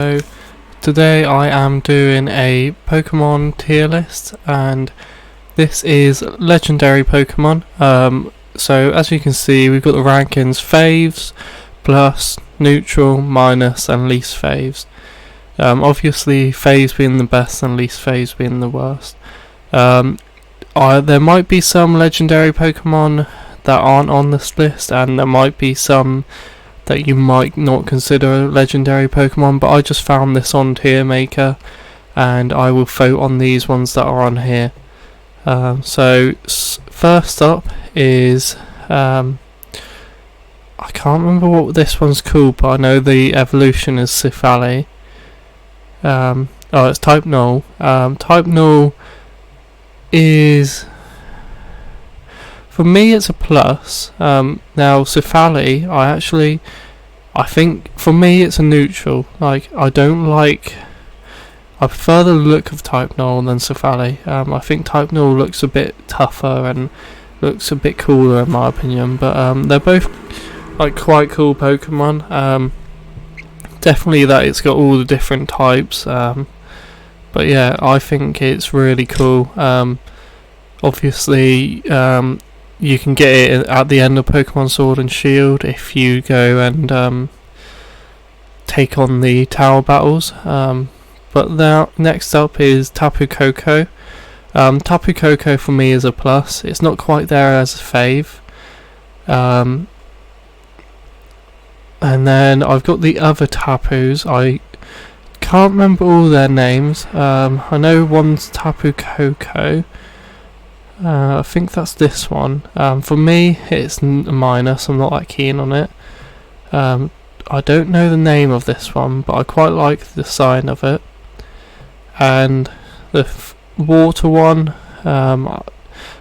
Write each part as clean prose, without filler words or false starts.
So today I am doing a Pokemon tier list, and this is legendary Pokemon. So as you can see, we've got the rankings: faves, plus, neutral, minus, and least faves. Obviously faves being the best and least faves being the worst. There might be some legendary Pokemon that aren't on this list, and there might be some that you might not consider legendary Pokemon, but I just found this on Tier Maker and I will vote on these ones that are on here. So first up is I can't remember what this one's called, but I know the evolution is Cephali. It's Type Null. Type Null is, for me, it's a plus. Now Cephali, I think for me it's a neutral. I prefer the look of Type Null than Cephali. I think Type Null looks a bit tougher and looks a bit cooler in my opinion, but they're both quite cool Pokemon. Definitely that it's got all the different types, but yeah, I think it's really cool. Obviously, you can get it at the end of Pokemon Sword and Shield if you go and take on the tower battles. But now, next up is Tapu Koko. Tapu Koko for me is a plus. It's not quite there as a fave. And then I've got the other Tapus. I can't remember all their names. I know one's Tapu Koko. I think that's this one. For me, it's a minus. I'm not that keen on it. I don't know the name of this one, but I quite like the design of it. And the water one, I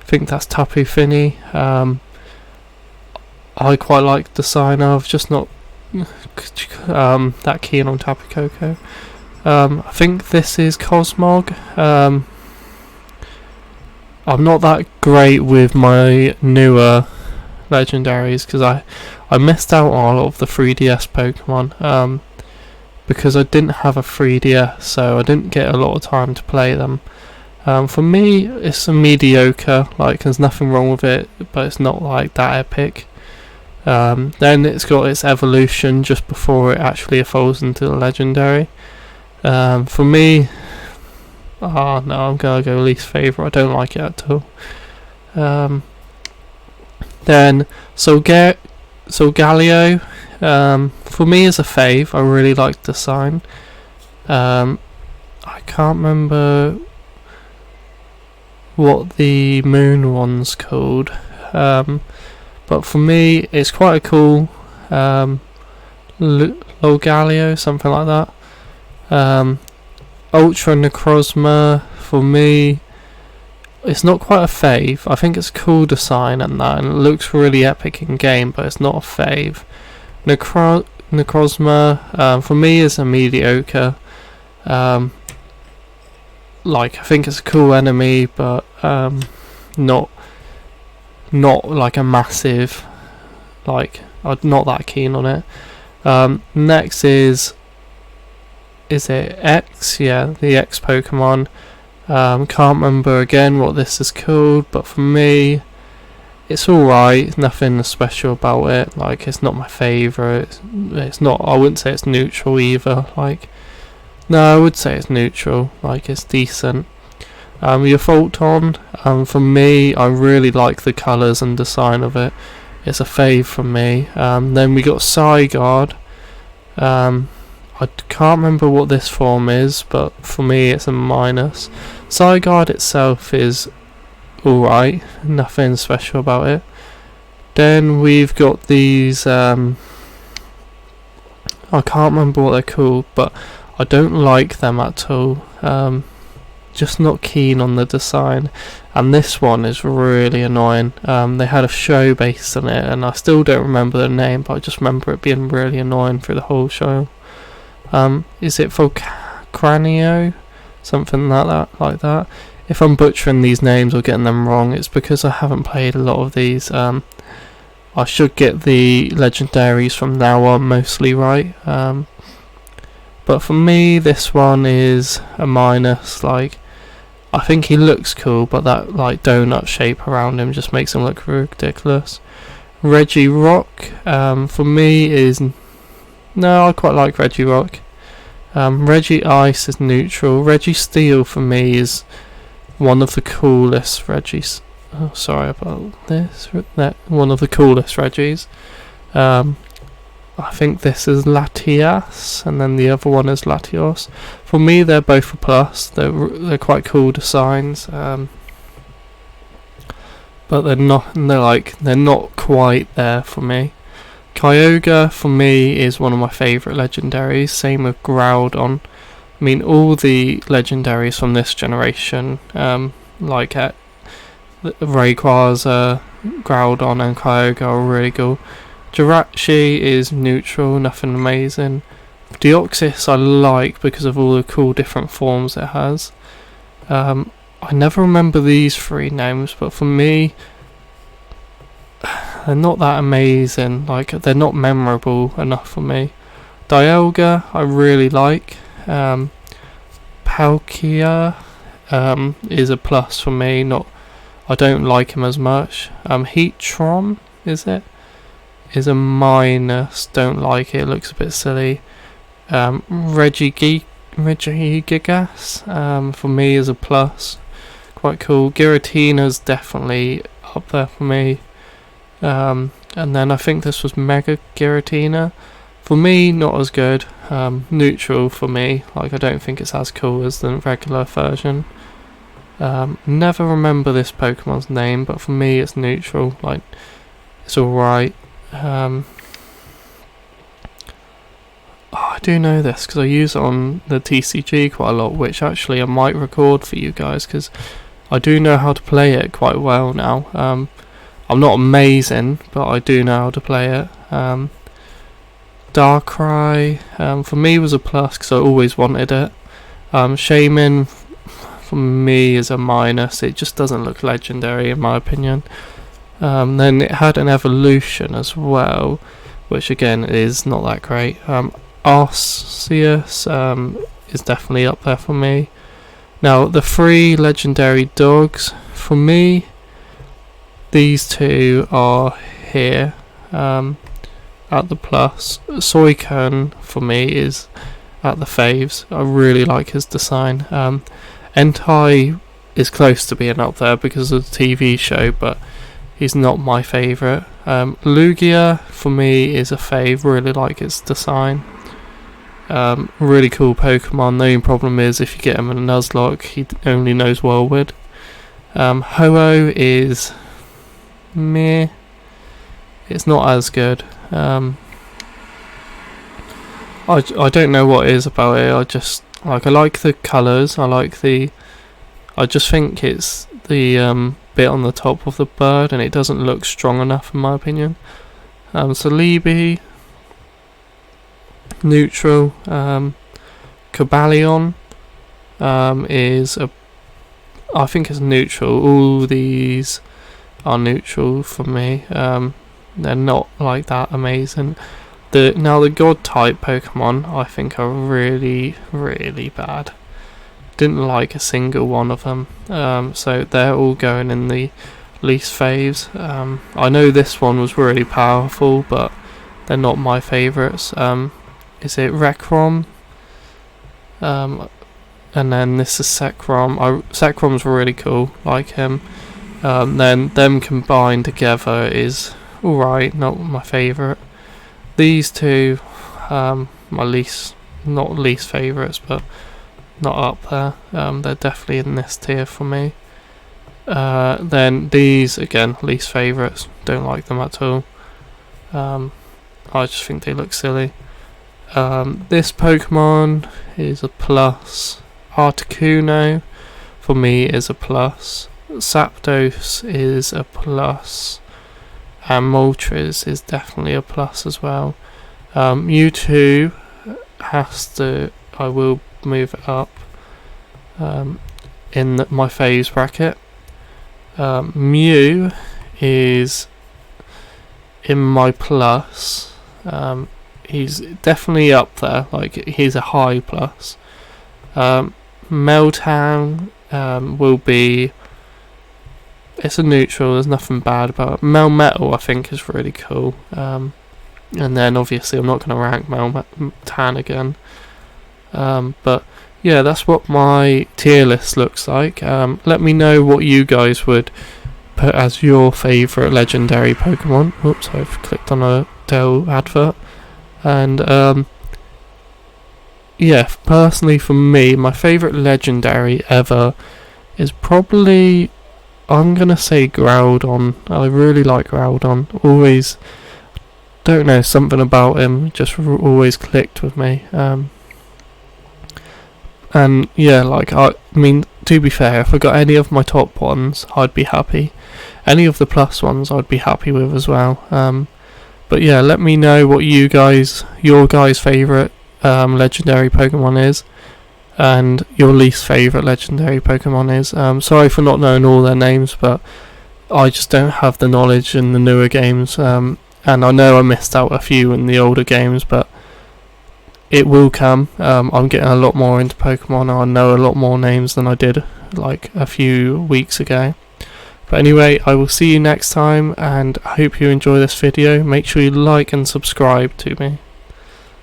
think that's Tapu Fini. I quite like the design of, just not that keen on Tapu Koko. I think this is Cosmog. I'm not that great with my newer legendaries because I missed out on a lot of the 3DS Pokemon because I didn't have a 3DS, so I didn't get a lot of time to play them. For me, it's a mediocre. There's nothing wrong with it, but it's not that epic. Then it's got its evolution just before it actually evolves into the legendary. For me, no, I'm gonna go least favourite. I don't like it at all. Then Solgaleo, for me is a fave. I really like the design. I can't remember what the moon one's called, but for me it's quite a cool Solgaleo, something like that. Ultra Necrozma, for me, it's not quite a fave. I think it's a cool design and that, and it looks really epic in game, but it's not a fave. Necrozma, for me, is a mediocre. I think it's a cool enemy, but not like a massive. I'm not that keen on it. Next is it X? Yeah, the X Pokemon. Can't remember again what this is called, but for me, it's alright. Nothing special about it. It's not my favourite. It's not. I wouldn't say it's neutral either. No, I would say it's neutral. It's decent. Your Photon. For me, I really like the colours and design of it. It's a fave for me. Then we got Zygarde. I can't remember what this form is, but for me it's a minus. Zygarde itself is alright, nothing special about it. Then we've got these, I can't remember what they're called, but I don't like them at all. Just not keen on the design. And this one is really annoying. They had a show based on it, and I still don't remember the name, but I just remember it being really annoying through the whole show. Is it Volcranio? Something like that. If I'm butchering these names or getting them wrong, it's because I haven't played a lot of these. I should get the legendaries from now on mostly right. But for me, this one is a minus. Like, I think he looks cool, but that like donut shape around him just makes him look ridiculous. Reggie Rock, for me is no. I quite like Reggie Rock. Reggie Ice is neutral. Reggie Steel for me is one of the coolest Reggies. Oh, sorry about this. One of the coolest Reggies. I think this is Latias, and then the other one is Latios. For me, they're both a plus. They're quite cool designs, but they're not quite there for me. Kyogre for me is one of my favourite legendaries. Same with Groudon. I mean, all the legendaries from this generation, like Rayquaza, Groudon, and Kyogre are really cool. Jirachi is neutral, nothing amazing. Deoxys I like because of all the cool different forms it has. I never remember these three names, but for me, they're not that amazing. Like, they're not memorable enough for me. Dialga I really like. Palkia is a plus for me. I don't like him as much. Heatron is a minus. Don't like it. It looks a bit silly. Regigigas for me is a plus. Quite cool. Giratina's definitely up there for me. And then I think this was Mega Giratina. For me, not as good. Neutral for me. Like, I don't think it's as cool as the regular version. Never remember this Pokemon's name, but for me it's neutral. Like, it's alright. I do know this because I use it on the TCG quite a lot, which actually I might record for you guys because I do know how to play it quite well now. I'm not amazing, but I do know how to play it. Darkrai for me was a plus because I always wanted it. Shaman for me is a minus. It just doesn't look legendary in my opinion. Then it had an evolution as well, which again is not that great. Arceus is definitely up there for me. Now the three legendary dogs, for me, these two are here at the plus. Suicune for me is at the faves. I really like his design. Entei is close to being up there because of the TV show, but he's not my favourite. Lugia for me is a fave. Really like its design. Really cool Pokemon. The only problem is if you get him in a Nuzlocke, he only knows Whirlwind. Ho-Oh is meh. It's not as good. I don't know what it is about it. I like the colours. I just think it's the bit on the top of the bird, and it doesn't look strong enough in my opinion. Celebi, neutral. Cobalion I think it's neutral. All these are neutral for me. They're not like that amazing. Now the God type Pokemon I think are really, really bad. Didn't like a single one of them. So they're all going in the least faves. I know this one was really powerful, but they're not my favourites. Is it Rekrom? And then this is Sekrom. Sekrom's really cool, like him. Then them combined together is alright, not my favourite. These two, my not least favourites, but not up there. They're definitely in this tier for me. Then these, again, least favourites. Don't like them at all. I just think they look silly. This Pokemon is a plus. Articuno for me is a plus. Zapdos is a plus. And Moltres is definitely a plus as well. Mewtwo I will move it up in my phase bracket. Mew is in my plus. he's definitely up there. Like, he's a high plus. Meltown will be. It's a neutral. There's nothing bad about it. Melmetal, I think, is really cool. And then obviously I'm not going to rank Meltan again. But yeah, that's what my tier list looks like. Let me know what you guys would put as your favourite legendary Pokemon. Oops, I've clicked on a Dell advert. And yeah, personally for me, my favourite legendary ever is probably, I'm going to say Groudon. I really like Groudon. Always, don't know, something about him just always clicked with me. And yeah, like, I mean, to be fair, if I got any of my top ones, I'd be happy. Any of the plus ones, I'd be happy with as well. But yeah, let me know what your guys' favourite legendary Pokemon is, and your least favourite legendary Pokemon is. Sorry for not knowing all their names, but I just don't have the knowledge in the newer games. And I know I missed out a few in the older games, but it will come. I'm getting a lot more into Pokemon. I know a lot more names than I did like a few weeks ago. But anyway, I will see you next time, and I hope you enjoy this video. Make sure you like and subscribe to me.